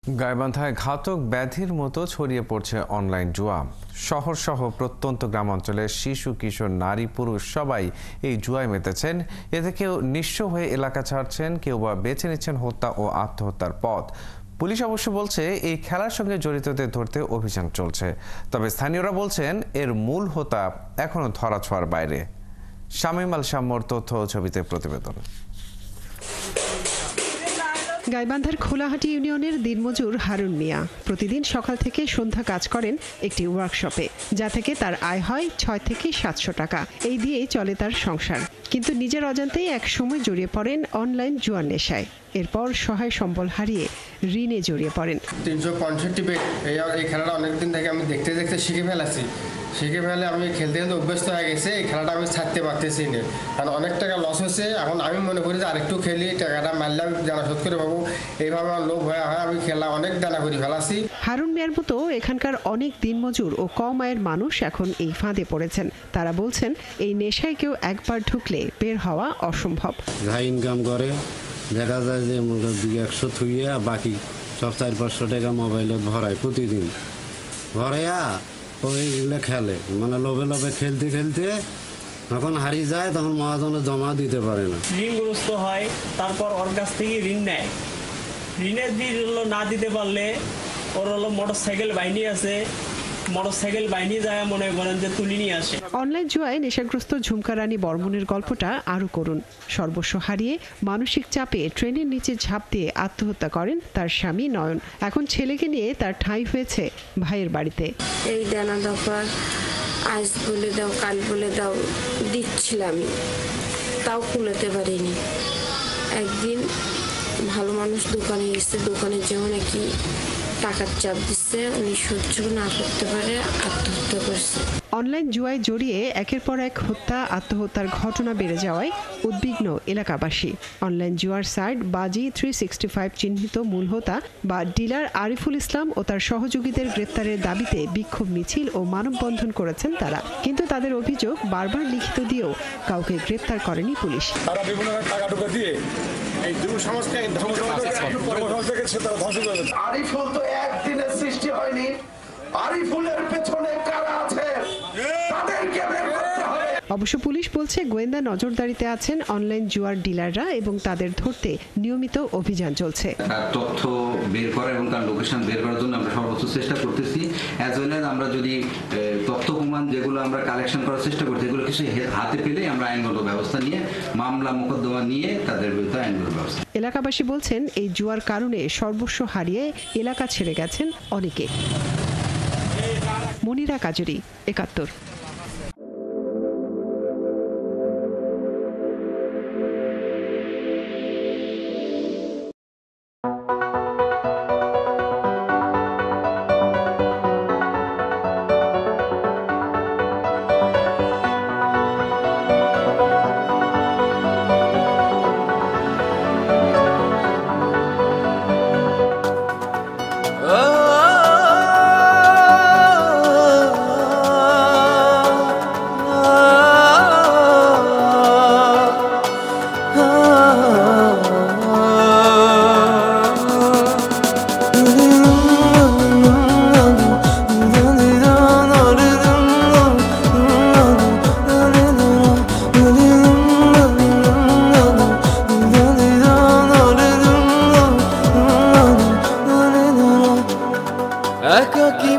গাইবান্ধায় ঘাতক ব্যাধির মতো ছড়িয়ে পড়ছে অনলাইন জুয়া। শহর সহ প্রত্যন্ত গ্রামাঞ্চলের শিশু কিশোর নারী পুরুষ সবাই এই জুয়ায় মেতেছেন। এতে কেউ নিঃস্ব হয়ে এলাকা ছাড়ছেন, কেউ বা বেছে নিচ্ছেন হত্যা ও আত্মহত্যার পথ। পুলিশ অবশ্য বলছে এই খেলার সঙ্গে জড়িতদের ধরতে অভিযান চলছে, তবে স্থানীয়রা বলছেন এর মূল হোতা এখনো ধরাছোঁয়ার বাইরে। শামীম আল শাম্মর তথ্য ও ছবিতে প্রতিবেদন। গাইবান্ধার খোলাহাটি ইউনিয়নের দিনমজুর হারুন মিয়া প্রতিদিন সকাল থেকে সন্ধ্যা কাজ করেন একটি ওয়ার্কশপে, যা থেকে তার আয় হয় ৬ থেকে ৭০০ টাকা। এই দিয়েই চলে তার সংসার। কিন্তু নিজের অজান্তেই এক সময় জড়িয়ে পড়েন অনলাইন জুয়ার নেশায়। এরপর সহায় সম্বল হারিয়ে ঋণে জড়িয়ে পড়েন। ৩৬৫ বেট এই খেলাটা অনেকদিন থেকে আমি দেখতে দেখতে শিখে ফেলে আমি খেলতে অভ্যস্ত হয়ে গেছে। এই খেলাটা আমি ছাড়তে পারতেছি না, কারণ অনেক টাকা লস হয়েছে। এখন আমি মনে করি যে আরেকটু খেলি, টাকাটা মারলে আমি জানা শোধ করে পাবো। এইভাবে আমার লোভ হয়ে আমি খেলা অনেক দানা করে ফেলাছি। হারুন মিয়ার মতো এখানকার অনেক দিনমজুর ও কম আয়ের মানুষ এখন এই ফাঁদে পড়েছেন। তারা বলছেন এই নেশায় কেউ একবার ঢুকলে বের হওয়া অসম্ভব। যাই ইনকাম করে দেখা যায় যে ২০০ থুইয়া বাকি সব ৪-৫০০ টাকা মোবাইলত ভরায়, প্রতিদিন ভরাইয়া ওইগুলো খেলে। মানে লোভে লোভে খেলতে খেলতে যখন হারিয়ে যায় তখন মহাজনে জমা দিতে পারে না, ঋণগ্রস্ত হয়। তারপর ওর কাছ থেকে ঋণ নেয়। ঋণের বিল না দিতে পারলে ওর হলো মোটরসাইকেল বাহিনী আছে, মোটরসাইকেল বাহিনী যায় মনে করেন যে তুলে নিয়ে আসে। অনলাইন জুয়ায় নেশাগ্রস্ত ঝুমকা রানী বর্মনের গল্পটা আরো করুন। সর্বস্ব হারিয়ে মানসিক চাপে ট্রেনের নিচে ঝাঁপ দিয়ে আত্মহত্যা করেন তার স্বামী নয়ন। এখন ছেলেকে নিয়ে তার ঠাঁই হয়েছে ভাইয়ের বাড়িতে। এই দানা দফার আজ বলে দাও, কাল বলে দাও দিচ্ছিলাম, তাও কুলাতে পারিনি। একদিন ভালো মানুষ দোকানে এসে, দোকানের যেমন নাকি টাকার চাপ দিচ্ছে, উনি সহ্য না করতে পারে আত্মহত্যা করছে। অনলাইন জুয়ায় জড়িয়ে একের পর এক হত্যা আত্মহত্যার ঘটনা বেড়ে যাওয়ায় উদ্বিগ্ন এলাকাবাসী। অনলাইন জুয়ার সাইট বাজি 365 চিহ্নিত মূল হোতা বা ডিলার আরিফুল ইসলাম ও তার সহযোগীদের গ্রেপ্তারের দাবিতে বিক্ষোভ মিছিল ও মানববন্ধন করেছেন তারা। কিন্তু তাদের অভিযোগ বারবার লিখিত দিয়েও কাউকে গ্রেপ্তার করেনি পুলিশ। তারা বিভিন্ন টাকা টুকা দিয়ে এই যুব সমাজকে আরিফুল তো একদিনের সৃষ্টি হয়নি। আরিফুলের পেছনে কারা আছে তাদেরকে বের করতে হবে। অবশ্য পুলিশ বলছে গোয়েন্দা নজরদারিতে আছেন অনলাইন জুয়ার ডিলাররা এবং তাদের ধরতে নিয়মিত অভিযান চলছে। তার তথ্য বের করা এবং তার লোকেশন বের করার জন্য আমরা সর্বোচ্চ চেষ্টা করতেছি। অ্যাজ ওয়েল অ্যাজ আমরা যদি তথ্য প্রমাণ যেগুলো আমরা কালেকশন করার চেষ্টা করছি, এগুলো কিছু হাতে পেলে আমরা আইনগত ব্যবস্থা নিয়ে মামলা মোকদ্দমা নিয়ে তাদের বিরুদ্ধে আইনগত ব্যবস্থা। এলাকাবাসী বলছেন এই জুয়ার কারণে সর্বস্ব হারিয়ে এলাকা ছেড়ে গেছেন অনেকে। মনিরা কাজুরি, ৭১। একাকী